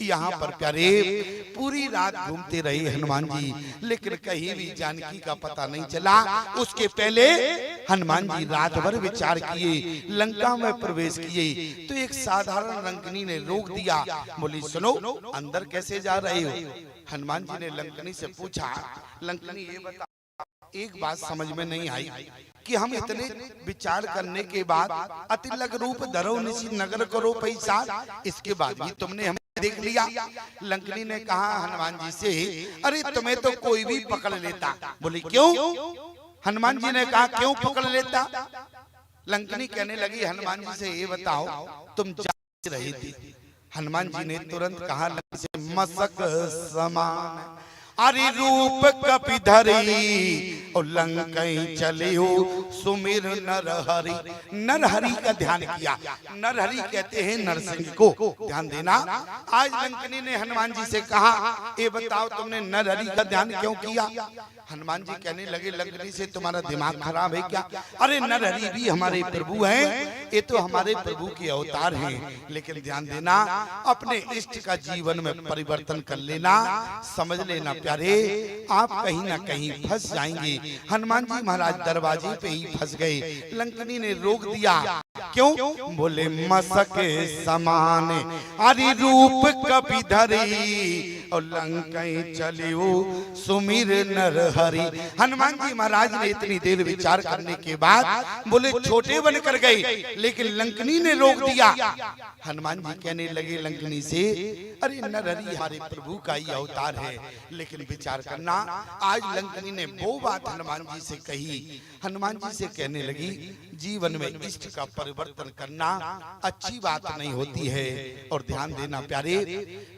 यहाँ पर प्यारे पूरी रात घूमते रहे हनुमान जी, लेकिन कहीं भी जानकी का पता नहीं चला। उसके पहले हनुमान जी रात भर विचार किए, लंका में प्रवेश किए तो एक साधारण लंकनी ने रोक दिया। बोली सुनो, अंदर कैसे जा रहे हो? हनुमान जी ने लंकनी से पूछा, लंकनी ये बता, एक बात समझ में नहीं आई कि हम इतने विचार करने के बाद अतिलक रूप धरो निशी नगर करो पैसा, इसके बाद भी तुमने हमें देख लिया। लंकनी ने कहा हनुमान जी से, अरे तुम्हें तो कोई भी पकड़ लेता। बोली क्यों? हनुमान जी ने कहा क्यों पकड़ लेता? लंकनी कहने लगी हनुमान जी से ये बताओ तुम जा रही थी। हनुमान जी ने तुरंत कहा लंकनी से, मसक समान अरे रूप कपिधरी और लंकई चले हो सुमिर नरहरि। नरहरि का ध्यान किया। नरहरि कहते हैं नरसिंह को, ध्यान देना। आज लंकनी ने हनुमान जी से कहा, ये बताओ तुमने नरहरि का ध्यान क्यों किया? हनुमान जी कहने लगे लंकनी से, तुम्हारा दिमाग खराब है क्या? अरे नरहरि भी हमारे प्रभु हैं, ये तो हमारे प्रभु के अवतार हैं, लेकिन ध्यान देना अपने इष्ट का जीवन में परिवर्तन कर लेना। समझ लेना प्यारे, आप कहीं ना कहीं फंस जाएंगे। हनुमान जी महाराज दरवाजे पे ही फंस गए। लंकनी ने रोक दिया, क्यों? बोले मसक समान अरे रूप कपिधरी और लंकई चलियो सुमिर नरहरि। हनुमान जी महाराज ने इतनी देर विचार करने के बाद बोले छोटे बनकर गए, लेकिन लंकनी ने रोक दिया। हनुमान जी कहने लगे लंकनी से, अरे नरहरि हमारे प्रभु का ही अवतार है, लेकिन विचार करना। आज लंकनी ने वो बात हनुमान जी से कही। हनुमान जी से कहने लगी, जीवन में इष्ट का परिवर्तन करना अच्छी बात नहीं होती है। और ध्यान देना प्यारे,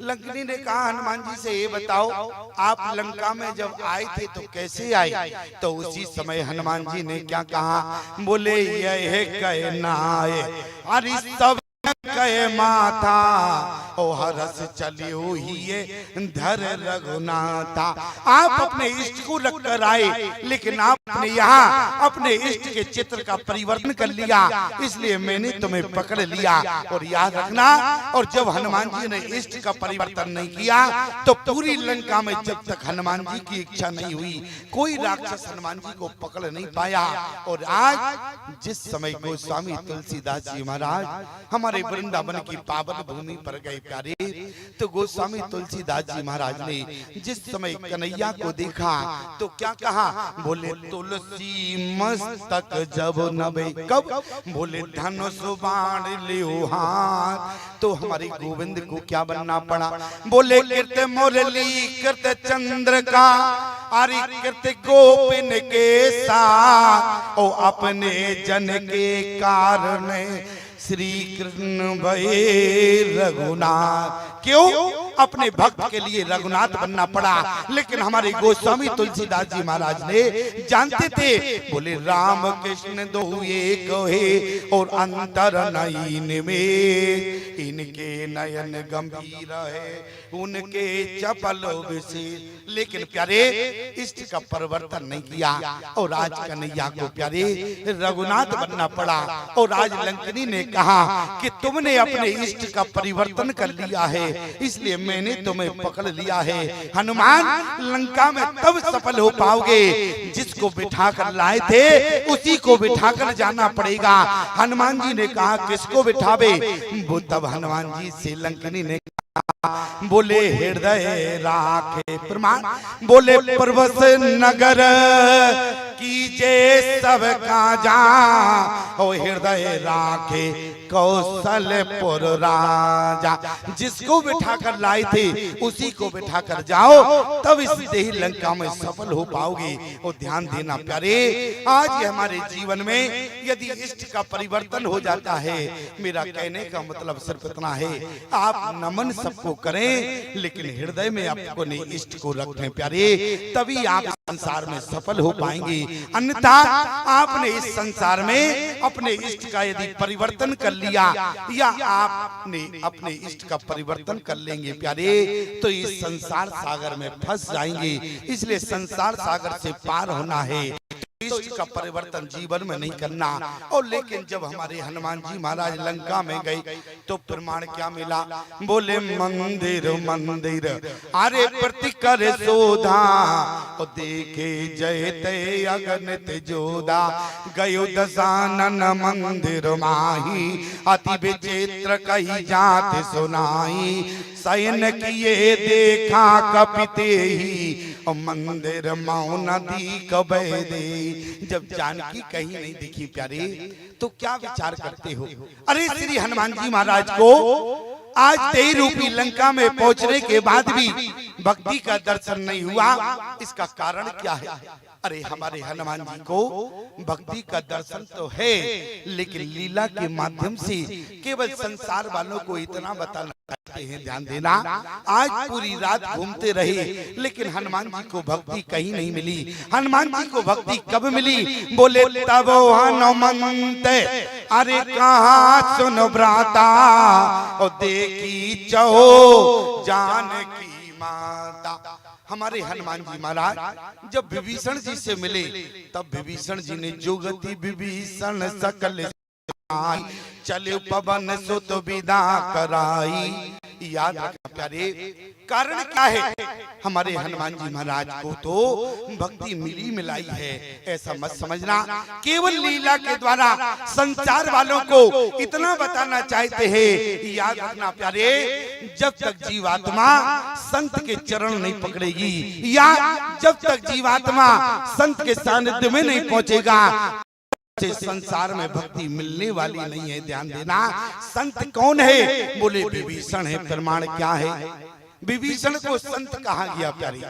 लंकनी ने कहा हनुमान जी से, ये बताओ आप लंका में जब आए थे तो कैसे आए? तो उसी समय हनुमान जी ने क्या कहा? बोले यह कहना है अरे सब कहे माथा ओ हरस चलियो ही ये धर रघुनाथा। आप अपने इष्ट को रख कर आए, लेकिन आपने यहाँ अपने इष्ट के चित्र का परिवर्तन कर लिया, इसलिए मैंने तुम्हें पकड़ लिया। और याद रखना, और जब हनुमान जी ने इष्ट का परिवर्तन नहीं किया तो पूरी लंका में जब तक हनुमान जी की इच्छा नहीं हुई, कोई राक्षस हनुमान जी को पकड़ नहीं पाया। और आज जिस समय गोस्वामी तुलसीदास जी महाराज हमारे वृंदावन की पावन भूमि पर गए प्यारे, तो गोस्वामी तुलसीदास जी महाराज ने जिस समय कन्हैया को देखा तो क्या कहा? बोले तुलसी मस्तक जब नभे, कब? बोले धनुष बाण लियो हाथ। तो हमारे गोविंद को क्या बनना पड़ा? बोले कृत मुरली कृत चंद्र का अरे कृत गोपिन के साथ ओ अपने जन के कारण श्री कृष्ण भये रघुनाथ। क्यों? अपने भक्त के लिए रघुनाथ बनना पड़ा। लेकिन हमारे गोस्वामी तुलसीदास जी महाराज ने जानते थे, बोले राम कृष्ण दो एक है और अंतर नयन में, इनके नयन गंभीर है उनके चपल विशेष। लेकिन प्यारे इष्ट का परिवर्तन नहीं किया, और आज कन्हैया को प्यारे रघुनाथ बनना पड़ा। और आज लंकनी ने कहा कि तुमने अपने इष्ट का परिवर्तन कर लिया है, इसलिए मैंने तुम्हें पकड़ लिया है। हनुमान, लंका में तब सफल हो पाओगे जिसको बिठा कर लाए थे उसी को बिठा कर जाना पड़ेगा। हनुमान जी ने कहा किसको बिठावे? वो तब हनुमान जी से लंकनी ने बोले हृदय राखे प्रमाण, बोले परवस नगर कीजे सब का जा ओ हृदय राखे कौशलपुर राजा। जिसको बिठा कर लाए थे उसी को बिठा कर जाओ, तब इस ही लंका में सफल हो पाओगे। और ध्यान देना प्यारे, आज हमारे जीवन में यदि इष्ट का परिवर्तन हो जाता है, मेरा कहने का मतलब सिर्फ इतना है, आप नमन सबको करें लेकिन हृदय में अपने इष्ट को रखें प्यारे, तभी आप संसार में सफल हो पाएंगे। अन्यथा आपने इस संसार में अपने इष्ट का यदि परिवर्तन कर लिया या आपने अपने इष्ट का परिवर्तन कर लेंगे प्यारे, तो इस संसार सागर में फंस जाएंगे। इसलिए संसार सागर से पार होना है, इष्ट का परिवर्तन जीवन में नहीं करना। और लेकिन जब हमारे हनुमान जी महाराज लंका में गए तो प्रमाण क्या मिला? बोले मंदिर मंदिर अरे प्रति कर सोधा, और देखे जय ते अगणित जोधा। गयो दशानन मंदिर माही, अति विचित्र कही जात सुनाई। शयन किए देखा कपिते ही, और मंदिर मौन दी कबे दे। जब जानकी कहीं नहीं दिखी प्यारे तो क्या विचार करते हो? अरे श्री हनुमान जी महाराज को आज तेई रूपी लंका में पहुंचने के बाद भी भक्ति का दर्शन नहीं हुआ, इसका कारण क्या है? अरे हमारे हनुमान जी को भक्ति का दर्शन तो है, लेकिन लीला के माध्यम से केवल संसार वालों को इतना बताना चाहते हैं। ध्यान देना, आज पूरी रात घूमते रहे लेकिन हनुमान जी को भक्ति कहीं नहीं मिली। हनुमान जी को भक्ति कब मिली? बोले तब हनुमंत अरे कहा सुन भ्राता, और देखी चहो जानकी माता। हमारे हनुमान जी महाराज जब विभीषण जी से मिले तब विभीषण जी ने जो गति विभीषण सकल चले पवन सुत विदा कराई। याद रखना प्यारे, कारण क्या है? हमारे हनुमान जी महाराज को तो भक्ति मिली मिलाई है, ऐसा मत समझना। केवल लीला के द्वारा संसार वालों को इतना बताना चाहते हैं। याद रखना प्यारे, जब तक जीवात्मा संत के चरण नहीं पकड़ेगी, या जब तक जीवात्मा संत के सानिध्य में नहीं पहुंचेगा, संसार में भक्ति मिलने वाली नहीं है। ध्यान देना, संत कौन है? बोले विभीषण है। प्रमाण क्या है? विभीषण को संत कहा गया प्यारी।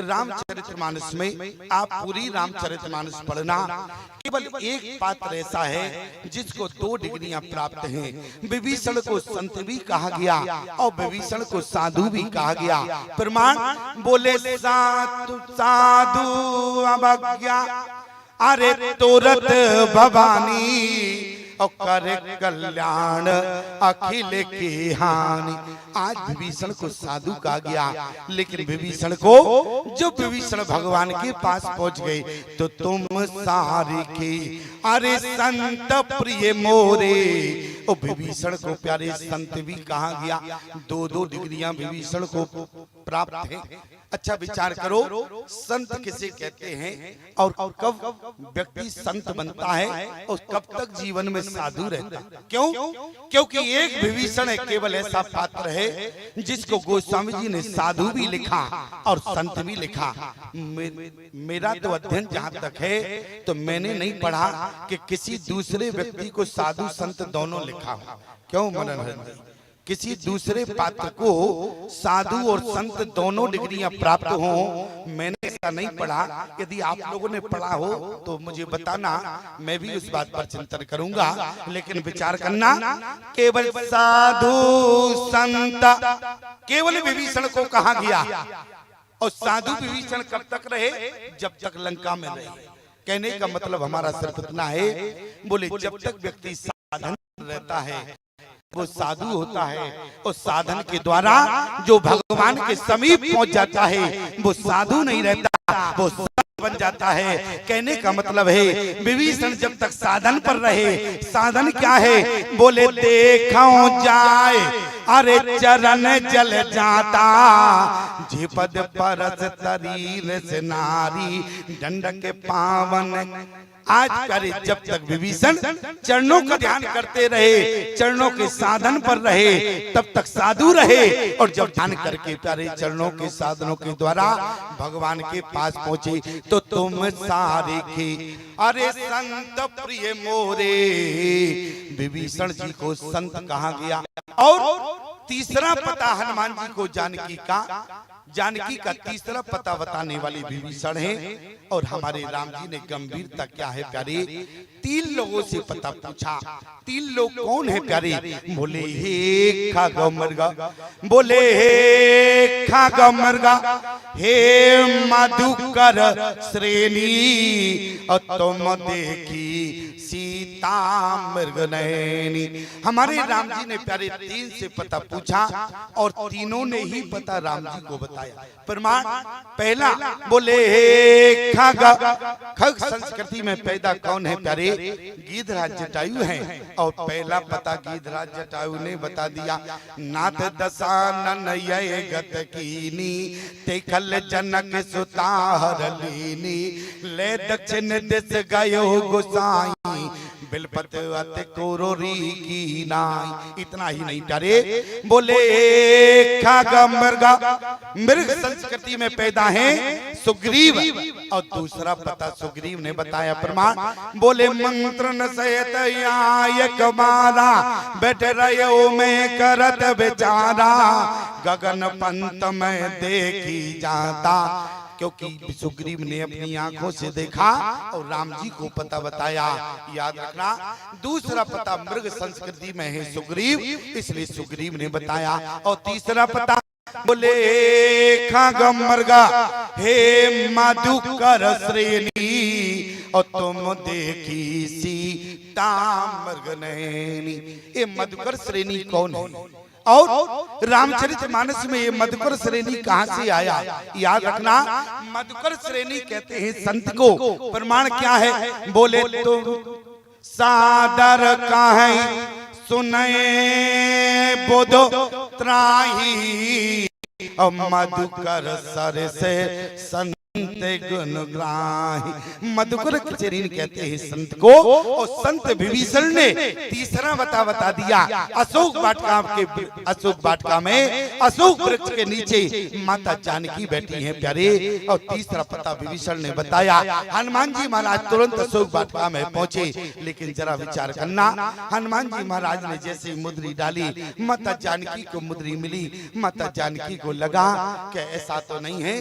रामचरितमानस में आप पूरी रामचरितमानस पढ़ना, केवल एक पात्र ऐसा है जिसको 2 डिग्रियां प्राप्त हैं। विभीषण को संत भी कहा गया और विभीषण को साधु भी कहा गया। प्रमाण बोले साधु अवज्ञा अरे तोरत भवानी, और करे कल्याण अखिल की हानि। आज विभीषण को साधु कहा गया, लेकिन विभीषण को जब विभीषण भगवान के पास पहुंच गए तो तुम सारी की अरे संत प्रिय मोरे। और विभीषण को प्यारे संत भी कहा गया। 2 डिग्रियां विभीषण को प्राप्त है। अच्छा विचार करो, संत किसे कहते हैं और कब व्यक्ति संत बनता है और कब तक जीवन में साधु रहता है? क्यों? क्योंकि एक विभीषण है केवल ऐसा पात्र है जिसको गोस्वामी जी ने साधु भी लिखा और संत भी लिखा। मेरा तो अध्ययन जहां तक है तो मैंने नहीं पढ़ा कि किसी दूसरे व्यक्ति को साधु संत दोनों लिखा हो। क्यों मनोहर जी? किसी दूसरे पात्र को साधु और संत दोनों डिग्रियां प्राप्त हो, मैंने ऐसा नहीं पढ़ा। यदि आप लोगों ने पढ़ा हो तो मुझे बताना, मैं भी उस बात पर चिंतन करूंगा। लेकिन विचार करना, केवल साधु संत केवल विभीषण को कहा गया। और साधु विभीषण कब तक रहे? जब तक लंका में रहे। कहने का मतलब हमारा सिर्फ इतना है, बोले जब तक व्यक्ति साधन रहता है वो साधु होता है। और साधन के द्वारा जो भगवान के समीप पहुंच जाता है वो साधु नहीं रहता, वो संत बन जाता है। कहने का मतलब है विभीषण जब तक साधन पर रहे, साधन क्या है? बोले देखो जाए अरे चरण जल जाता, जे पद परस शरीर से नारी दंड के पावन। आज प्यारे जब तक विभीषण चरणों का ध्यान करते रहे, चरणों के साधन पर रहे, तब तक साधु रहे। और जब ध्यान करके प्यारे चरणों के साधनों के द्वारा भगवान के पास पहुंचे तो तुम सारे की अरे संत प्रिय मोरे। विभीषण जी को संत कहा गया। और तीसरा पता हनुमान जी को जानकी का तीसरा पता बताने वाले विभीषण है। और हमारे राम जी ने गंभीरता क्या है प्यारे? तीन लोगों से पता पूछा। तीन लोग कौन है प्यारे? बोले हे खागा मरगा, बोले हे खागा मरगा, हे मधुकर श्रेणी, और तुम देखी सीता मृगनयनी। हमारे राम जी ने प्यारे तीन से पता पूछा और तीनों ने ही पता राम जी को बताया। प्रमाण पहला, बोले हे खग, खग संस्कृति में पैदा कौन है प्यारे? गीधराज जटायु हैं। और पहला पता गीधराज जटायु ने बता दिया। नाथ दशानन ये गत कीनी, देखल जनक सुता हरलीनी, ले दक्षिण दिश गयो गोसाई, बिलपत अति कोरोरी की नाई। इतना ही नहीं प्यारे, बोले खागा मृगा, मृग संस्कृति में पैदा है सुग्रीव। और दूसरा पता सुग्रीव ने बताया। प्रमाण, बोले मंत्र न सहित एक मारा, बैठ रहे में करत बेचारा, गगन पंत में देखी जाता। क्योंकि सुग्रीव ने अपनी आंखों से देखा और राम जी को पता बताया। याद रखना, दूसरा पता मृग संस्कृति में है सुग्रीव, इसलिए सुग्रीव ने बताया। और तीसरा पता, बोले खाग मृगा, हे मधुकर श्रेणी, और तुम देखी सीता मृगनयनी। ये मधुकर श्रेणी कौन है? और रामचरितमानस में ये मधुकर श्रेणी कहां से आया? याद रखना, मधुकर श्रेणी कहते हैं संत को। प्रमाण क्या है? बोले तुम सादर काहे सुने बुधो त्राही, मधुकर सर से संत गुणग्राही। मधुकर श्रेणी कहते हैं संत को। और संत विभीषण ने तीसरा बता दिया। अशोक वाटिका के, अशोक वाटिका में अशोक वृक्ष के नीचे माता जानकी बैठी हैं प्यारे। और तीसरा पता विभीषण ने बताया। हनुमान जी महाराज तुरंत अशोक वाटिका में पहुंचे, लेकिन जरा विचार करना, हनुमान जी महाराज ने जैसे मुद्री डाली, माता जानकी को मुद्री मिली। माता जानकी को लगा कि ऐसा तो नहीं है,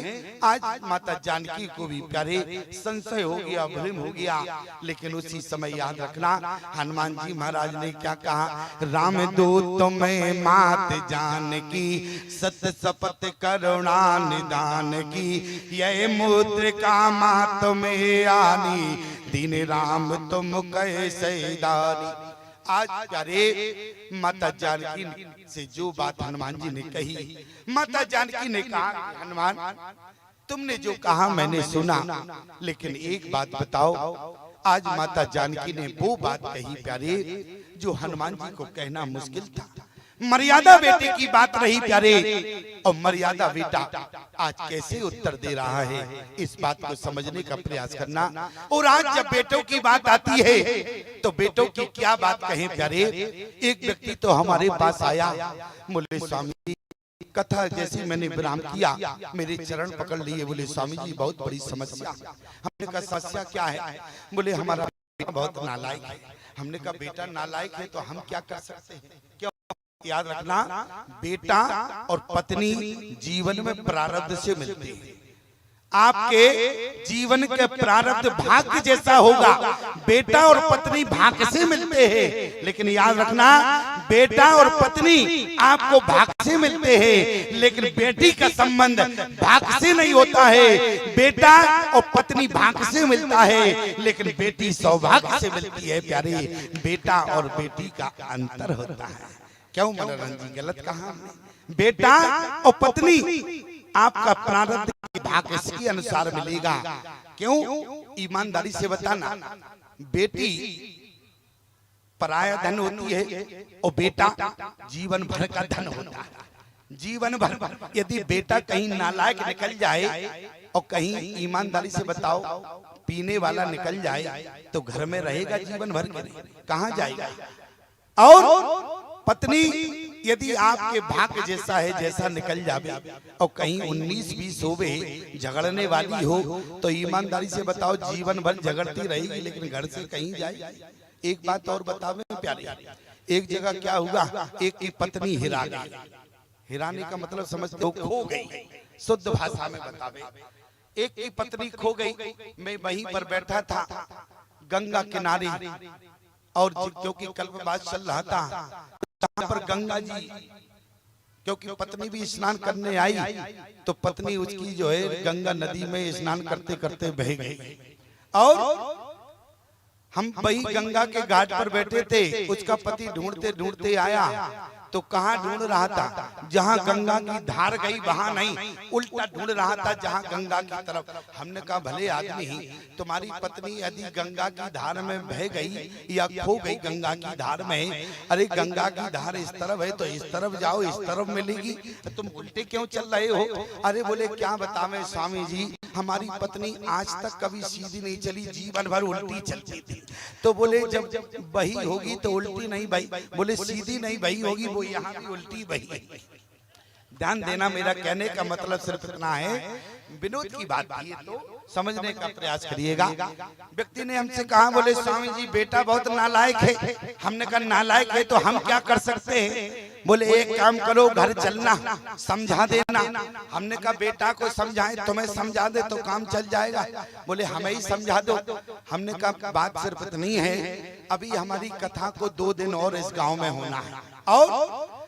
आज माता जानकी को भी प्यारे संशय हो गया, भ्रम हो गया। लेकिन उसी समय याद रखना, हनुमान जी महाराज ने क्या कहा? राम दूत में मात जानकी, सत्य शपथ करुणा निदान की, यह मुद्रिका मात में आनी, दीन राम तुम कैसे दानी। आज प्यारे माता जानकी से जो बात हनुमान जी ने कही, माता जानकी ने कहा, हनुमान तुमने जो कहा मैंने सुना, लेकिन एक बात बताओ, आज माता जानकी ने वो बात कही प्यारे जो हनुमान जी को कहना मुश्किल था। मर्यादा बेटे की बात रही प्यारे, और मर्यादा बेटा आज कैसे उत्तर दे रहा है, इस बात को समझने का प्रयास करना। और आज जब बेटों की बात आती है तो बेटों की क्या बात कहें प्यारे। एक व्यक्ति तो हमारे पास आया, बोले स्वामी कथा जैसी मैंने विराम किया, मेरे चरण पकड़ लिए, बोले स्वामी जी बहुत बड़ी समस्या। हमने कहा समस्या क्या है? बोले हमारा बेटा बहुत नालायक है। हमने कहा बेटा नालायक है तो हम क्या कर सकते हैं? क्यों? याद रखना, बेटा और पत्नी जीवन में प्रारब्ध से मिलती है। आपके जीवन के प्रारब्ध भाग्य जैसा होगा, बेटा और पत्नी भाग्य से मिलते हैं। लेकिन याद रखना, बेटा और पत्नी आपको भाग्य से मिलते हैं, लेकिन बेटी का संबंध भाग्य से नहीं होता है। बेटा और पत्नी भाग्य से मिलता है, लेकिन बेटी सौभाग्य से मिलती है प्यारे। बेटा और बेटी का अंतर होता है। क्यों मनोरंजन जी, गलत कहा? बेटा और पत्नी आपका प्रारब्ध भाग्य के अनुसार मिलेगा। क्यों? ईमानदारी से बताना, बेटी पराया धन होती है और बेटा जीवन भर का धन होता है। जीवन भर यदि बेटा कहीं नालायक निकल जाए और कहीं ईमानदारी से बताओ पीने वाला निकल जाए तो घर में रहेगा जीवन भर के लिए, कहां जाएगा? और पत्नी यदि आपके भाग्य जैसा है, जैसा निकल जावे और कहीं 19-20 होवे, झगड़ने वाली हो, तो ईमानदारी से बताओ जीवन भर झगड़ती रहेगी, लेकिन घर से कहीं जाए। एक बात और बतावे प्यारे, एक जगह क्या हुआ, एक की पत्नी हिरा गई। हिराने का मतलब समझते हो, खो गई। शुद्ध भाषा में बतावे, एक की पत्नी खो गई। मैं वहीं पर बैठा था, गंगा किनारे, और क्योंकि कल्पवास चल रहा था, जहां पर गंगा जी, क्योंकि पत्नी भी स्नान करने आई, तो पत्नी उसकी जो है गंगा नदी में स्नान करते करते बह गई। और हम वही गंगा के घाट पर बैठे थे, उसका पति ढूंढते ढूंढते आया, तो कहाँ ढूंढ रहा था? जहाँ गंगा की धार गई वहां नहीं, उल्टा ढूंढ रहा था जहाँ गंगा की तरफ। हमने कहा भले आदमी, तुम्हारी पत्नी यदि गंगा की धार में बह गई या खो गई गंगा की धार में, अरे गंगा की धार इस तरफ है तो इस तरफ जाओ, इस तरफ मिलेगी, तुम उल्टे क्यों चल रहे हो? अरे बोले क्या बतावे स्वामी जी, हमारी पत्नी आज तक कभी सीधी नहीं चली, जीवन भर उल्टी चलती थी। तो बोले जब बही होगी तो उल्टी नहीं बही, बोले सीधी नहीं बही होगी, वो यहाँ भी उल्टी बही। ध्यान देना, मेरा कहने का मतलब सिर्फ इतना है, विनोद की बात थी तो समझने का प्रयास करिएगा। व्यक्ति ने हमसे कहा, बोले स्वामी जी बेटा बहुत नालायक है। हमने कहा नालायक है तो हम क्या कर सकते हैं? बोले एक काम करो, घर चलना, समझा देना। हमने कहा बेटा को समझाए, तुम्हें समझा दे तो काम चल जाएगा। बोले हमें ही समझा दो। हमने कहा बात सिर्फ इतनी है, अभी हमारी कथा को 2 दिन और इस गांव में होना है,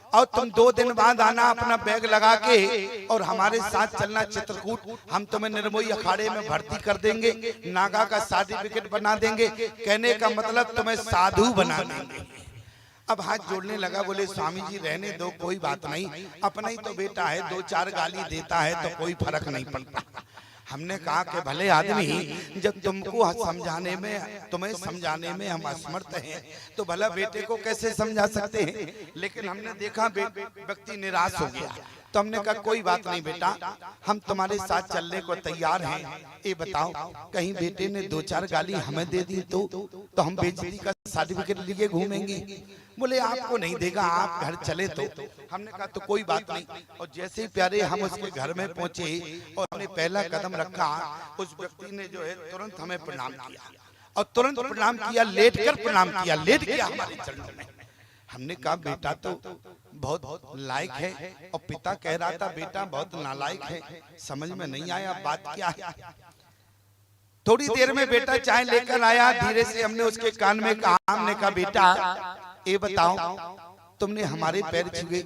और तुम 2 दिन बाद आना अपना बैग लगा के और हमारे साथ चलना चित्रकूट। हम तुम्हें निर्मोही अखाड़े में भर्ती कर देंगे, नागा का सर्टिफिकेट बना देंगे, कहने का मतलब तुम्हें साधु बना देंगे। अब हाथ जोड़ने लगा, बोले स्वामी जी रहने दो, कोई बात नहीं, अपना ही तो बेटा है, 2-4 गाली देता है तो कोई फर्क नहीं पड़ता। हमने कहा कि भले आदमी, जब तुमको समझाने में, तुम्हें समझाने में हम असमर्थ हैं, तो भला बेटे को कैसे समझा सकते हैं? लेकिन हमने देखा व्यक्ति निराश हो गया, तो हमने कहा कोई बात नहीं बेटा, हम तुम्हारे साथ चलने को तैयार हैं। ये बताओ कहीं बेटे ने 2-4 गाली हमें दे दी तो हम बेइज्जती का सर्टिफिकेट लिए घूमेंगे? बोले आपको नहीं देगा, आप घर चले तो। हमने कहा तो कोई बात नहीं। और जैसे ही प्यारे हम उसके घर में पहुंचे और हमने पहला कदम रखा, उस व्यक्ति ने जो है तुरंत हमें प्रणाम किया, और तुरंत प्रणाम किया, लेट कर प्रणाम किया, लेट गया हमारे चरणों में। हमने कहा बेटा तो बहुत लायक है, और पिता कह रहा था बेटा बहुत नालायक है, समझ में नहीं आया बात क्या है। थोड़ी देर में बेटा चाय लेकर आया, धीरे से हमने उसके कान में कहा, हमने कहा बेटा ये बताओ तुमने हमारे पैर छुए?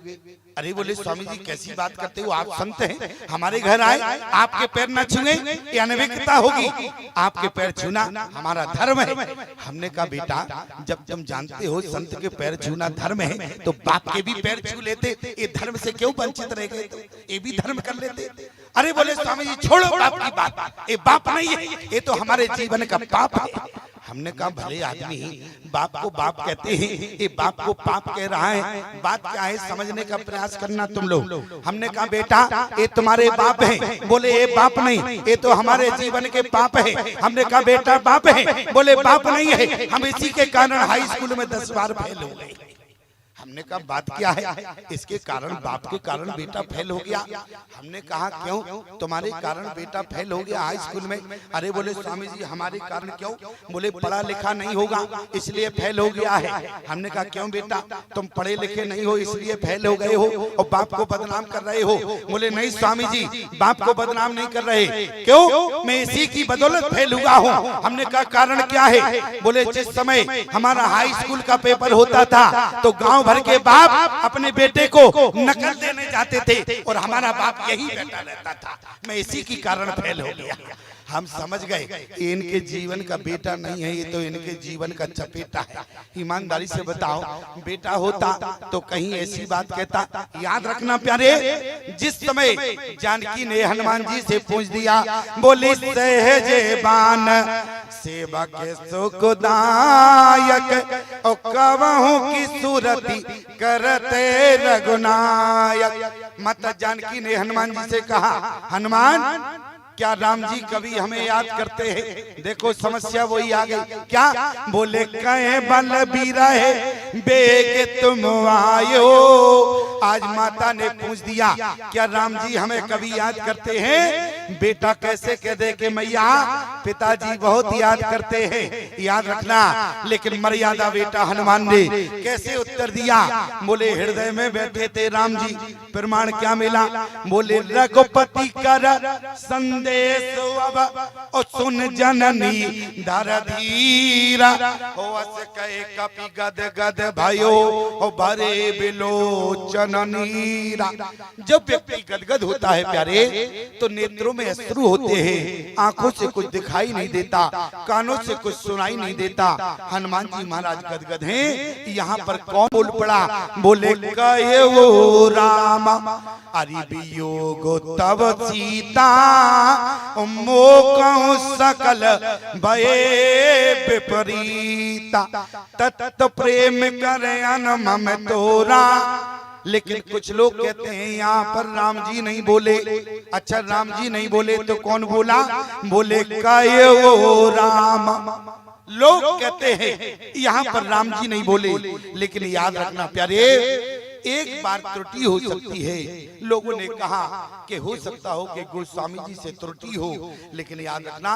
अरे बोले स्वामी जी कैसी बात करते हो, आप संत हैं, हमारे घर आए आपके पैर न छुए, ये अनैतिकता होगी, आपके पैर छूना हमारा धर्म है। हमने कहा बेटा जब तुम जानते हो संत के पैर छूना धर्म है, तो बाप के भी पैर छू लेते, ये धर्म से क्यों वंचित रह गए? तो ये भी धर्म कर लेते। अरे बोले स्वामी जी छोड़ो बाप की बात, ये बाप नहीं है, ये तो हमारे जीवन का पाप है। हमने कहा भले आदमी, बाप को बाप कहते हैं, ये बाप को पाप कह रहा है, बात क्या है समझने का प्रयास करना तुम लोग। हमने कहा बेटा ये तुम्हारे बाप है। बोले ये बाप नहीं, ये तो हमारे जीवन के पाप है। हमने कहा बेटा बाप है। बोले बाप नहीं है, हम इसी के कारण हाई स्कूल में 10 बार फेल हो गए। हमने कहा बात क्या है? इसके कारण, बाप के कारण बेटा फेल हो गया। हमने कहा क्यों? तुम्हारे कारण बेटा फेल हो गया हाई स्कूल में। अरे बोले स्वामी जी हमारे कारण क्यों? बोले पढ़ा लिखा नहीं होगा इसलिए फेल हो गया है। हमने कहा क्यों बेटा, तुम पढ़े लिखे नहीं हो इसलिए फेल हो गए हो और बाप को बदनाम कर रहे हो? बोले नहीं स्वामी जी बाप को बदनाम नहीं कर रहे। क्यों? मैं इसी की बदौलत फेल हुआ हूँ। हमने कहा कारण क्या है? बोले जिस समय हमारा हाई स्कूल का पेपर होता था तो गाँव भर के बाप अपने बेटे को नकल देने जाते थे और हमारा बाप यही बैठा रहता था। मैं इसी की कारण फेल हो गया। हम समझ गए इनके जीवन का बेटा नहीं है, ये तो इनके जीवन का चपेटा है। ईमानदारी से बताओ बेटा होता तो कहीं ऐसी बात कहता? याद रखना प्यारे, जिस समय जानकी ने हनुमान जी से पूछ दिया, बोली सहजे बान सेवा के सुखदायक और कवहू की सूरती करते रघुनायक। माता जानकी ने हनुमान जी से कहा, हनुमान क्या राम जी कभी हमें याद करते हैं? देखो समस्या वही आ गई। क्या? बोले कहे बलबीर है बेग तुम आयो। आज माता ने पूछ दिया क्या राम जी हमें कभी याद करते हैं? बेटा कैसे कह दे कि मैया पिताजी बहुत याद करते हैं, याद रखना। लेकिन मर्यादा बेटा हनुमान ने कैसे उत्तर दिया? बोले हृदय में बैठे थे राम जी, प्रमाण क्या मिला? बोले रघुपति कर संदेश अब और सुन जननी धर धीरा हो अस कहे कपि गद गद भयो और भरे बिलोचन नीरा। जब व्यक्ति गदगद होता है प्यारे तो नेत्रों में अश्रु होते हैं, आंखों से कुछ दिखाई नहीं देता, कानों से कुछ सुनाई नहीं देता। हनुमान जी महाराज गदगद हैं। यहाँ पर कौन बोल पड़ा? बोले कहे वो राम अरि वियोग तब सीता मोह सकल भये विपरीता तत प्रेम करे अनमम तोरा। लेकिन कुछ लोग कहते हैं यहाँ पर राम जी नहीं बोले। अच्छा राम जी नहीं बोले तो कौन बोला? बोले कहे वो राम। लोग कहते हैं यहाँ पर राम जी नहीं बोले, लेकिन याद रखना प्यारे एक बार त्रुटि हो सकती है। लोगों ने कहा कि हो सकता हो कि गोस्वामी जी से त्रुटि हो, लेकिन याद रखना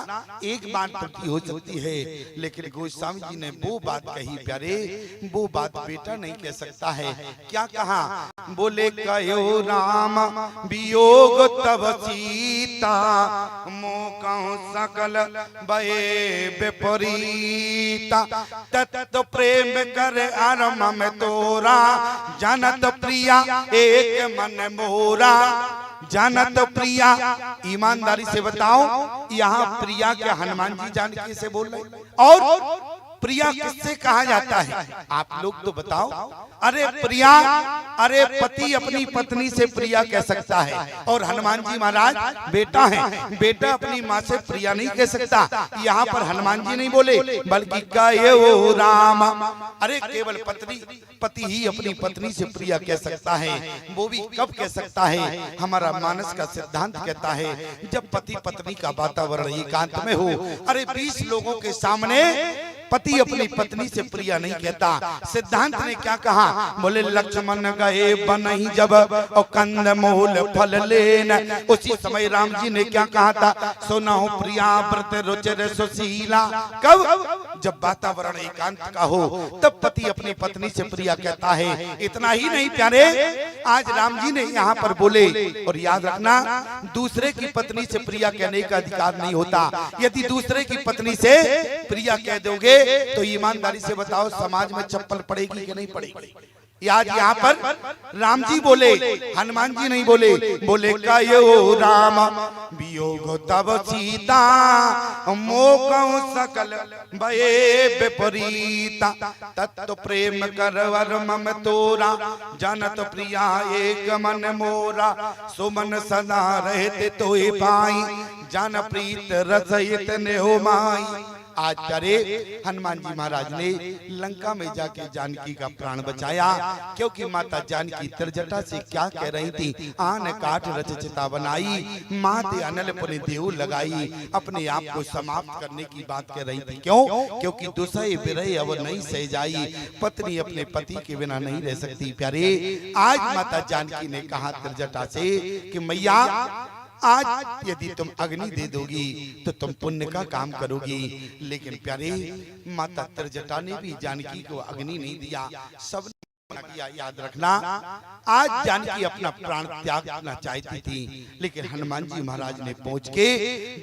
एक बार त्रुटि हो सकती है। लेकिन गोस्वामी जी ने वो बात कही प्यारे, वो बात बेटा नहीं कह सकता है। क्या कहा? बोले कहो राम वियोग तब सीता मोह सकल भये विपरीता तत प्रेम कर आरम में तोरा जनत प्रिया एक मन मोरा। जानत प्रिया, ईमानदारी से बताओ यहाँ प्रिया के हनुमान जी जानकी से बोल रहे और प्रिया किससे कहा जाता है? आप लोग तो बताओ। अरे प्रिया, अरे पति अपनी पत्नी से प्रिया कह सकता है और हनुमान जी महाराज बेटा है, बेटा अपनी माँ से प्रिया नहीं कह सकता। यहाँ पर हनुमान जी नहीं बोले बल्कि कहे वो राम। अरे केवल पति ही अपनी पत्नी से प्रिया कह सकता है। वो भी कब कह सकता है? हमारा मानस का सिद्धांत कहता है जब पति पत्नी का वातावरण एकांत में हो। अरे 20 लोगों के सामने पति अपनी पत्नी से प्रिया नहीं कहता। सिद्धांत ने क्या कहा? बोले लक्ष्मण गए बनहि जब और कंद मूल फल लेन। उसी समय राम जी ने क्या कहा था? सुनहु प्रिया व्रत रुचिर सुशीला। कब? जब वातावरण एकांत का हो तब पति अपनी पत्नी से प्रिया कहता है। इतना ही नहीं प्यारे, आज राम जी ने यहाँ पर बोले और याद रखना दूसरे की पत्नी से प्रिया कहने का अधिकार नहीं होता। यदि दूसरे की पत्नी से प्रिया कह दोगे तो ईमानदारी से बताओ समाज में चप्पल पड़ेगी कि नहीं पड़ेगी? आज यहाँ पर राम जी बोले, हनुमान जी नहीं बोले। बोले कहो राम वियोग तब सीता मोह सकल भये विपरीता तत् प्रेम करवर मम तोरा जानत प्रिया एक मन मोरा सुमन सदा रहते तोय पाई जान प्रीत रसयित ने हो माई। आज प्यारे हनुमान जी महाराज ने लंका में जाके जानकी का प्राण बचाया, क्योंकि माता जानकी त्रिजटा से क्या कह रही थी? आन काठ रचचिता बनाई माते अनल पुनि देव लगाई। अपने आप को समाप्त करने की बात कह रही थी। क्यों? क्योंकि दुसह विरह अब नहीं सह जाई। पत्नी अपने पति के बिना नहीं रह सकती। प्यारे आज माता जानकी ने कहा त्रिजटा से कि मैया आज यदि तुम अग्नि दे दोगी तो तुम पुण्य का काम करोगी। लेकिन प्यारे माता त्रिजटा ने भी जानकी को अग्नि नहीं दिया, सब किया। याद रखना आज जानकी अपना प्राण त्याग करना चाहती थी, लेकिन हनुमान जी महाराज ने पहुंच के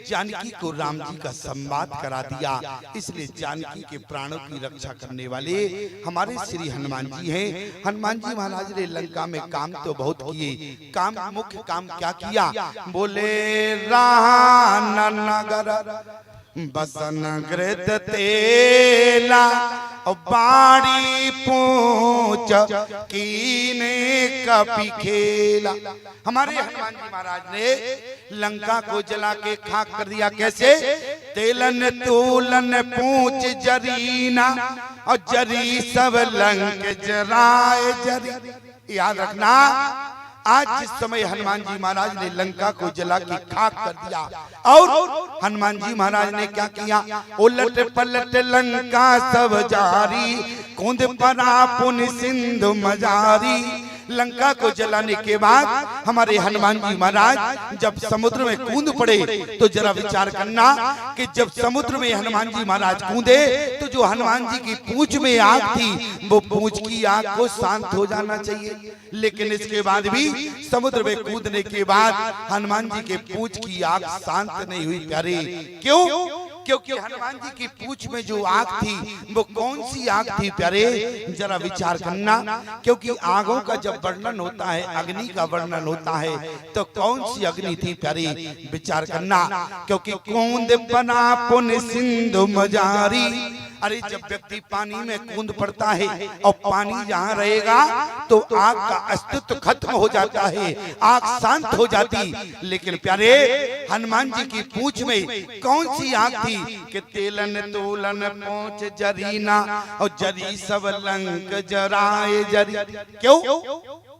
जानकी को राम जी का संवाद करा दिया। इसलिए जानकी के प्राणों की रक्षा करने वाले हमारे श्री हनुमान जी हैं। हनुमान जी महाराज ने लंका में काम तो बहुत किए, काम मुख्य काम क्या किया? बोले रान नगर बसन गृत तेला बाड़ी पूछ कीने कपि खेला। हमारे हनुमान जी महाराज ने लंका को जला के खाक कर दिया। कैसे? तेलन तूलन पूछ जरीना और जरी सब लंक जराए जरी। याद रखना आज जिस समय हनुमान जी महाराज ने लंका को जला के खाक कर दिया और हनुमान जी महाराज ने क्या किया? उलट पलट लंका सब जारी कुंद परा पुन सिंधु मजारी लंका को जलाने के बाद हमारे हनुमान जी महाराज जब समुद्र में कूद पड़े तो जरा विचार करना कि जब समुद्र में हनुमान जी महाराज कूदे तो जो हनुमान जी की पूंछ में आग थी वो पूंछ की आग को शांत हो जाना चाहिए, लेकिन इसके बाद भी समुद्र में कूदने के बाद हनुमान जी के पूंछ की आग शांत नहीं हुई प्यारे। क्यों? क्योंकि हनुमान जी की पूंछ में जो आग थी वो कौन सी आग थी प्यारे, जरा विचार करना। क्योंकि आगों का जब वर्णन होता है, अग्नि का वर्णन होता है, तो कौन सी अग्नि थी प्यारे, विचार करना। क्योंकि कूंद बना पुन सिंधु मजारी, अरे जब व्यक्ति पानी में कूद पड़ता है और पानी जहाँ रहेगा तो आग का अस्तित्व खत्म हो जाता है, आग शांत हो जाती। लेकिन प्यारे हनुमान जी की पूंछ में कौन सी आग थी कि तेलन तोलन पहुंच जरीना और जरी सब लंक जराए जरी। क्यों?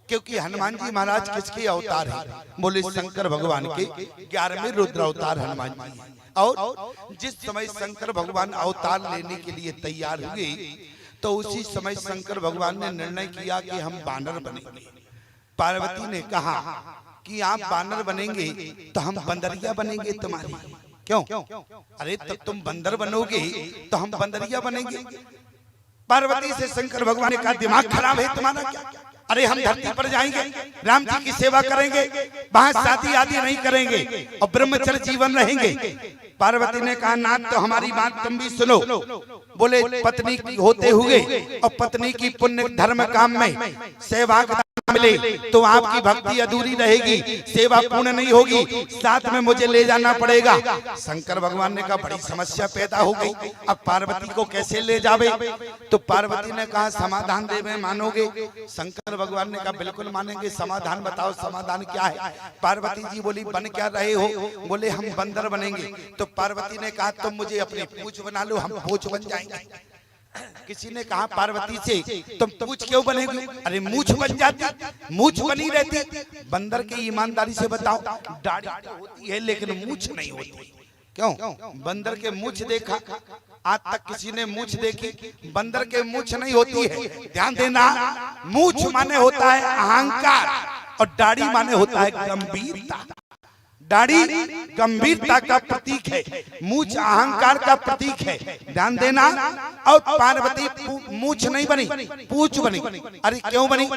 क्योंकि हनुमान जी महाराज किसके अवतार हैं? बोले शंकर भगवान के 11वें रुद्र अवतार हनुमान जी। और जिस समय शंकर भगवान अवतार लेने के लिए तैयार हुए तो उसी समय शंकर भगवान ने निर्णय किया कि हम बानर बनेंगे। पार्वती ने कहा कि आप बानर बनेंगे तो हम बंदरिया बनेंगे तुम्हारी। क्यों? अरे तब तुम बंदर बनोगे तो हम बंदरिया बनेंगे। पार्वती से शंकर भगवान ने कहा दिमाग खराब है तुम्हारा क्या? अरे हम धरती पर जाएंगे, राम जी की सेवा करेंगे, वहां शादी आदि नहीं करेंगे और ब्रह्मचर्य जीवन रहेंगे। पार्वती ने कहा नाथ तो हमारी बात तुम भी सुनो। बोले पत्नी होते हुए और पत्नी की पुण्य धर्म काम में सेवा मिले तो आपकी भक्ति अधूरी रहेगी, सेवा पूर्ण नहीं होगी, साथ में मुझे ले जाना पड़ेगा। शंकर भगवान ने कहा बड़ी समस्या पैदा हो गई, अब पार्वती को कैसे ले जावे? तो पार्वती ने कहा समाधान देवे मानोगे? शंकर भगवान ने कहा बिल्कुल मानेंगे, समाधान बताओ, समाधान क्या है? पार्वती जी बोली बन क्या रहे हो? बोले हम बंदर बनेंगे। तो पार्वती ने कहा तुम मुझे अपनी पूंछ बना लो, हम पूंछ बन जाएंगे। किसी ने कहा पार्वती से तुम पूंछ क्यों बनेगी? अरे मूछ बन जाती, मूछ बनी रहती। बंदर की ईमानदारी से बताओ, दाढ़ी तो होती है लेकिन मूछ नहीं होती। क्यों? बंदर के मूछ देखा? आज तक किसी ने मूछ देखी? बंदर के मूछ नहीं होती है। ध्यान देना, मूछ माने होता है अहंकार और दाढ़ी माने होता है गंभीरता। दाढ़ी गंभीरता का प्रतीक है, मूछ अहंकार का प्रतीक है। ध्यान देना। और पार्वती मूछ नहीं बनी, पूंछ बनी। अरे क्यों बनी?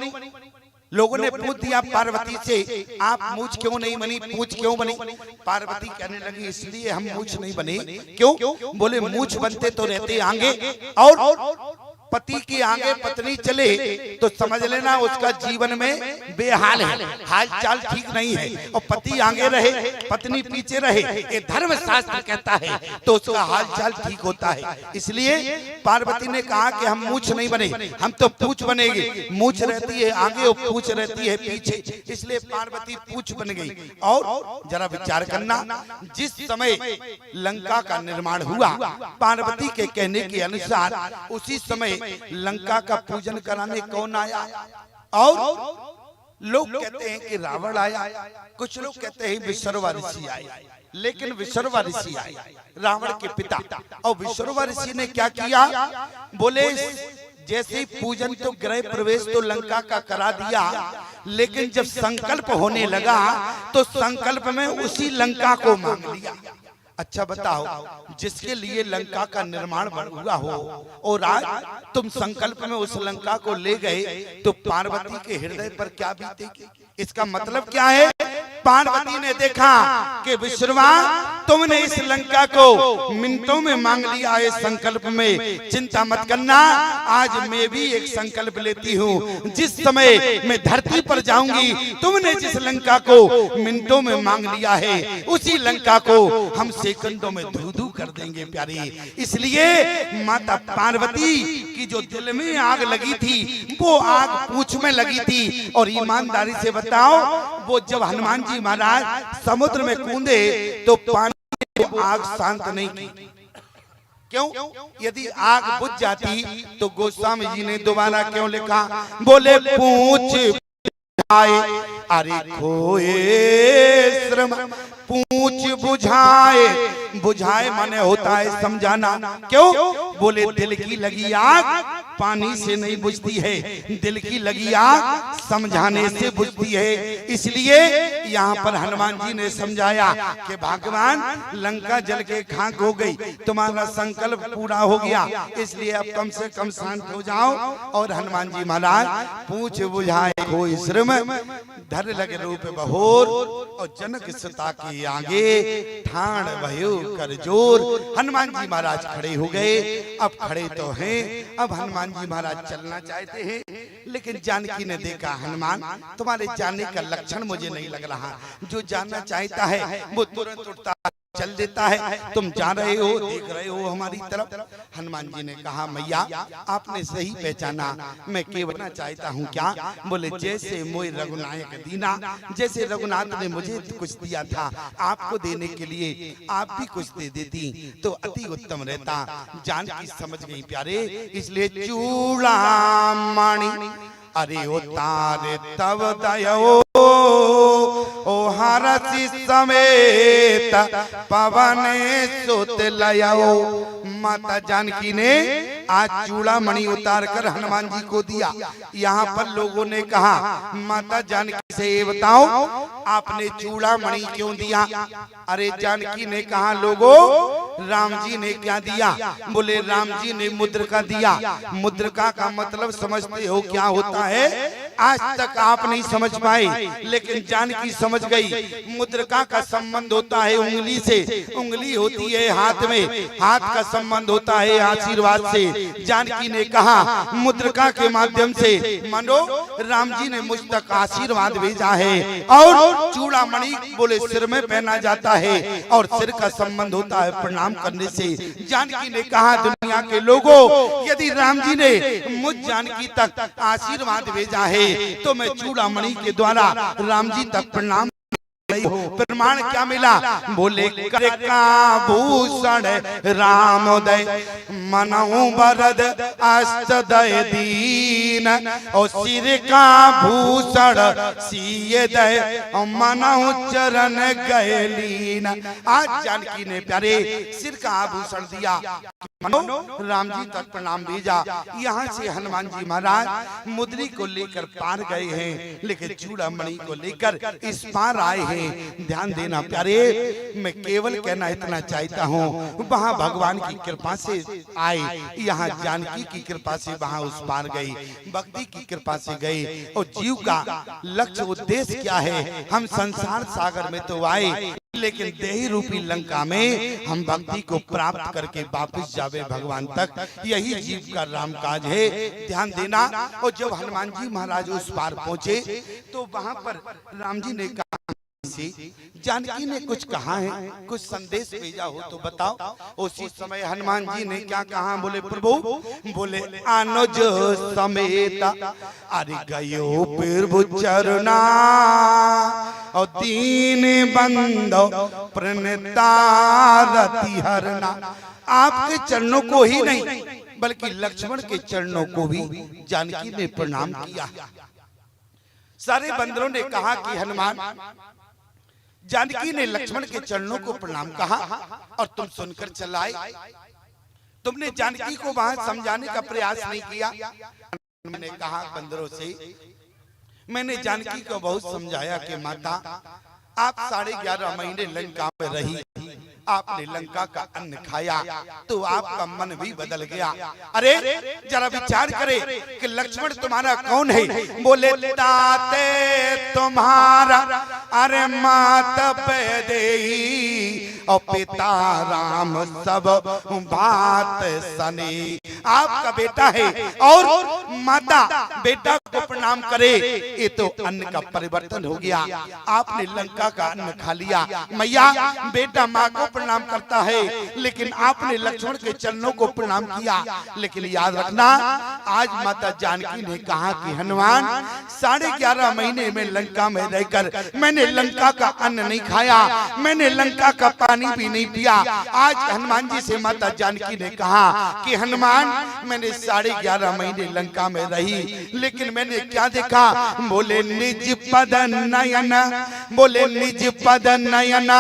लोगों ने पूछ दिया पार्वती से आप मूछ क्यों नहीं बनी, पूंछ क्यों बनी? पार्वती कहने लगी इसलिए हम मूछ नहीं बने। क्यों? बोले मूछ बनते तो रहते आगे और पति के आगे पत्नी चले तो समझ लेना उसका जीवन में बेहाल है, हाल चाल ठीक नहीं है। और पति आगे रहे पत्नी पीछे रहे, ये धर्म शास्त्र कहता है, तो उसका हाल चाल ठीक होता है। इसलिए पार्वती ने कहा कि हम मूछ नहीं बने, हम तो पूंछ बनेंगे। मूछ रहती है आगे और पूंछ रहती है पीछे, इसलिए पार्वती पूंछ बन गई। और जरा विचार करना, जिस समय लंका का निर्माण हुआ पार्वती के कहने के अनुसार, उसी समय लंका का पूजन कराने कौन आया? और लोग कहते हैं कि रावण आया, कुछ लोग कहते हैं विश्रवा ऋषि आए। लेकिन विश्रवा ऋषि आए रावण के पिता। और विश्रवा ऋषि ने क्या किया? बोले जैसे ही पूजन तो गृह प्रवेश तो लंका का करा दिया, लेकिन जब संकल्प होने लगा तो संकल्प में उसी लंका को मांग लिया। अच्छा बताओ, जिसके लिए लंका का निर्माण हुआ हो और आज तुम संकल्प में उस लंका को ले गए तो पार्वती के हृदय पर क्या बीतेगी? इसका मतलब क्या है? पार्वती ने देखा कि विश्रवा तुमने इस लंका को मिनटों में मांग लिया है संकल्प में, चिंता मत करना, आज मैं भी एक संकल्प लेती हूँ। जिस समय मैं धरती पर जाऊंगी तुमने जिस लंका को मिनटों में मांग लिया है उसी लंका को हम सेकंडों में धू धू कर देंगे प्यारी। इसलिए माता पार्वती की जो दिल में आग लगी थी वो आग पूंछ में लगी थी। और ईमानदारी से बताओ, वो जब हनुमान जी महाराज समुद्र में कूदे तो पानी ने आग शांत नहीं की। क्यों? यदि आग बुझ जाती तो गोस्वामी जी ने दोबारा क्यों लिखा? बोले पूंछ बुझाए अरे खोए श्रम, पूंछ बुझाए बुझाए माने होता है समझाना। क्यों? बोले दिल की लगी आग पानी से नहीं बुझती है, दिल की लगी आग समझाने से बुझती है। इसलिए यहाँ पर हनुमान जी ने समझाया कि भगवान लंका जल के खाक हो गई, तुम्हारा संकल्प पूरा हो गया, इसलिए अब कम से कम शांत हो जाओ। और हनुमान जी महाराज पूछ बुझाए कोई श्रम धर लगे रूप बहोर, और जनक सीता के आगे ठाण भयो कर जोर। हनुमान जी महाराज खड़े हो गए। अब खड़े तो हैं, अब हनुमान जी महाराज चलना चाहते हैं, लेकिन जानकी ने देखा हनुमान तुम्हारे जाने का लक्षण मुझे नहीं लग रहा, जो जानना चाहता है वो तुरंत उठता चल देता है, तुम जा रहे हो, देख रहे हो हमारी तरफ। हनुमान जी ने कहा मैया आपने सही पहचाना, मैं केवल चाहता हूँ क्या? बोले जैसे मोय रघुनायक दीना, जैसे रघुनाथ ने मुझे कुछ दिया था आपको देने के लिए आप भी कुछ दे देती तो अति उत्तम रहता। जानकी समझ गई प्यारे, इसलिए चूड़ामणि अरे उतारे तब दयो ओ हरसी समेत पवन सुत लयो। माता जानकी ने आज चूड़ामणि उतार कर हनुमान जी को दिया। यहाँ पर लोगों ने कहा माता जानकी से ये बताओ आपने चूड़ामणि क्यों दिया? अरे जानकी ने कहा लोगों राम जी ने क्या दिया? बोले राम जी ने मुद्रिका दिया। मुद्रिका का मतलब समझते हो क्या होता है? आज तक आप नहीं समझ पाए, लेकिन जानकी समझ गई। मुद्रिका का संबंध होता है उंगली से, उंगली होती है हाथ में, हाथ का संबंध होता है आशीर्वाद से। जानकी ने कहा मुद्रिका के माध्यम से मानो राम जी ने मुझ तक आशीर्वाद भेजा है। और चूड़ामणि बोले सिर में पहना जाता है और सिर का संबंध होता है प्रणाम करने से। जानकी ने कहा दुनिया के लोगों यदि राम जी ने मुझ जानकी तक आशीर्वाद भेजा है तो मैं चूड़ामणि के द्वारा राम जी तक प्रणाम। प्रमाण क्या मिला? बोले कर का भूषण रामोदय मनहु बरद अष्टदय दीन, और सिर का भूषण सिए दय मनहु चरण गयलीन। आज जानकी ने प्यारे सिर का आभूषण दिया, राम जी तक प्रणाम भेजा। यहाँ से हनुमान जी महाराज मुद्री को लेकर पार गए हैं, लेकिन चूड़ामणि को लेकर इस पार आए हैं। ध्यान देना प्यारे, मैं केवल कहना इतना चाहता हूँ वहाँ भगवान की कृपा से आए, यहाँ जानकी की कृपा से वहाँ उस पार गई, भक्ति की कृपा से गई। और जीव का लक्ष्य उद्देश्य क्या है? हम संसार सागर में तो आए, लेकिन देही रूपी लंका में हम भक्ति को प्राप्त करके वापस जावे भगवान तक, यही जीव का राम काज है। ध्यान देना। और जब हनुमान जी महाराज उस पार पहुंचे तो वहां पर राम जी ने कहा जानकी ने कुछ कहा है, कुछ संदेश भेजा हो तो बताओ। उसी समय हनुमान जी ने क्या कहा? बोले प्रभु, बोले अनुज समेत अरे गयो प्रभु चरना, और दीन बंदो प्रणता रति हरना। आपके चरणों को ही नहीं बल्कि लक्ष्मण के चरणों को भी जानकी ने प्रणाम किया। सारे बंदरों ने कहा कि हनुमान, जानकी ने लक्ष्मण के चरणों को प्रणाम कहा और तुम सुनकर चलाए, तुमने जानकी को वहां समझाने का प्रयास नहीं किया। मैंने कहा बंदरों से, मैंने जानकी को बहुत समझाया कि माता आप 11.5 महीने लंका में रही, आपने लंका का अन्न खाया तो आपका मन भी बदल गया। अरे जरा विचार करे कि लक्ष्मण तुम्हारा कौन है? बोले ताते तुम्हारा अरे मात पैदेही और पिता राम सब बात सनी। आपका बेटा है और माता बेटा को प्रणाम करे, ये तो अन्न का परिवर्तन हो गया। आपने लंका का अन्न खा लिया। मैया बेटा माँ को प्रणाम करता है, लेकिन आपने लक्ष्मण के चरणों को प्रणाम किया। लेकिन याद रखना, आज माता जानकी ने कहा कि हनुमान 11.5 महीने में लंका में रहकर मैंने लंका का अन्न नहीं खाया, मैंने लंका का पानी भी नहीं पिया। आज हनुमान जी से माता जानकी ने कहा कि हनुमान मैंने 11.5 महीने लंका में रही, लेकिन मैंने क्या देखा? बोले निज पद नयन, बोले निज पद नयन,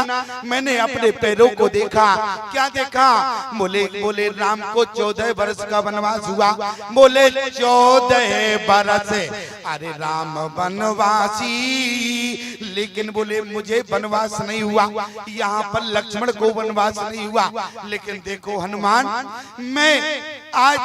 मैंने अपने पैरों को देखा। क्या देखा? बोले राम को 14 वर्ष का वनवास हुआ। बोले 14 वर्ष, अरे राम वनवासी, लेकिन बोले मुझे वनवास नहीं हुआ, यहाँ पर लक्ष्मण को वनवास नहीं हुआ। लेकिन देखो हनुमान, मैं आज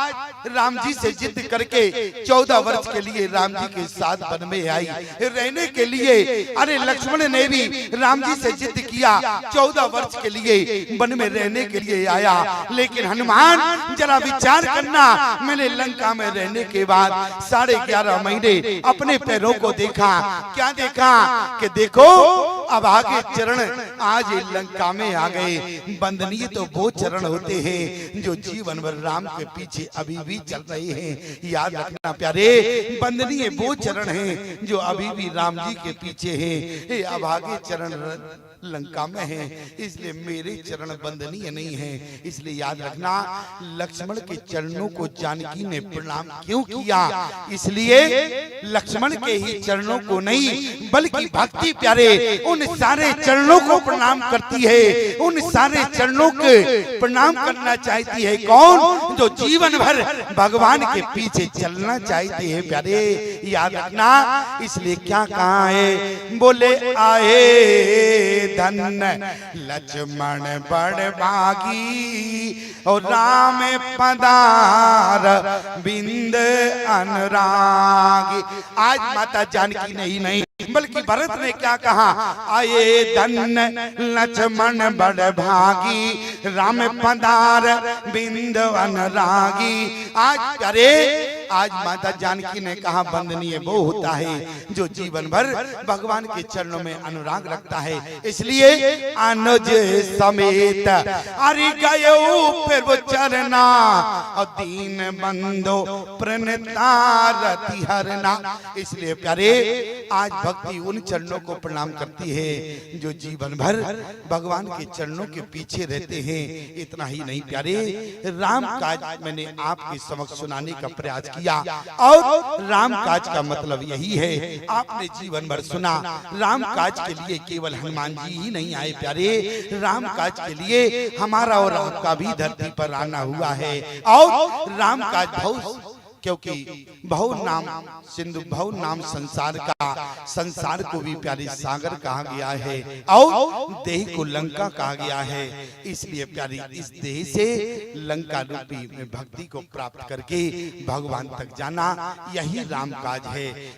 राम जी से जिद करके 14 वर्ष के लिए राम जी के साथ वन में आई रहने के लिए। अरे लक्ष्मण ने भी राम जी से जिद किया, 14 वर्ष के लिए वन में रहने के लिए आया। लेकिन हनुमान जरा विचार करना, मैंने लंका में रहने के बाद 11.5 महीने अपने पैरों को देखा। क्या देखा? कि देखो अब आगे चरण आज लंका में आ गए। वंदनीय तो वो चरण होते हैं जो जीवन भर राम के पीछे अभी भी चल रहे हैं। याद रखना प्यारे, वंदनीय वो चरण हैं जो अभी भी राम जी के पीछे हैं। अब आगे चरण लंका में है, इसलिए मेरे चरण वंदनीय नहीं है। इसलिए याद रखना, लक्ष्मण के चरणों को जानकी ने प्रणाम क्यों किया? इसलिए लक्ष्मण के ही चरणों को नहीं, बल्कि भक्ति प्यारे उन सारे चरणों को प्रणाम करती है। उन सारे चरणों के प्रणाम करना चाहती है। कौन? जो जीवन भर भगवान के पीछे चलना चाहते हैं प्यारे। याद रखना, इसलिए क्या कहा है? बोले आए धन लक्ष्मण बड़ भागी और राम पधार बिंद अनुरागी। आज माता जानकी नहीं बल्कि भरत ने क्या कहा? आए धन लक्ष्मण बड़ भागी राम पधार बिंद अनुरागी। आज अरे आज माता जानकी ने कहा वंदनीय वो होता है जो जीवन भर भगवान के चरणों में अनुराग रखता है। इसलिए अनुज समेत अरे गयो फिर वो चरना और दीन बंधो प्रणतारति हरना। इसलिए प्यारे आज भक्ति उन चरणों को प्रणाम करती है जो जीवन भर भगवान के चरणों के पीछे रहते हैं। इतना ही नहीं प्यारे, राम काज मैंने आपके समक्ष सुनाने का प्रयास किया और राम काज का मतलब यही है, आपने जीवन भर सुना। राम काज के लिए केवल हनुमान जी ही नहीं आए प्यारे, राम काज के लिए हमारा और आपका भी धरती पर आना हुआ है। और राम काज बहुत, क्योंकि बहु नाम सिंधु, बहु नाम संसार का, संसार को भी प्यारे सागर कहा गया है और देह को लंका कहा गया है। इसलिए प्यारी इस देह से लंका रूपी में भक्ति को प्राप्त करके भगवान तक जाना, यही राम काज है।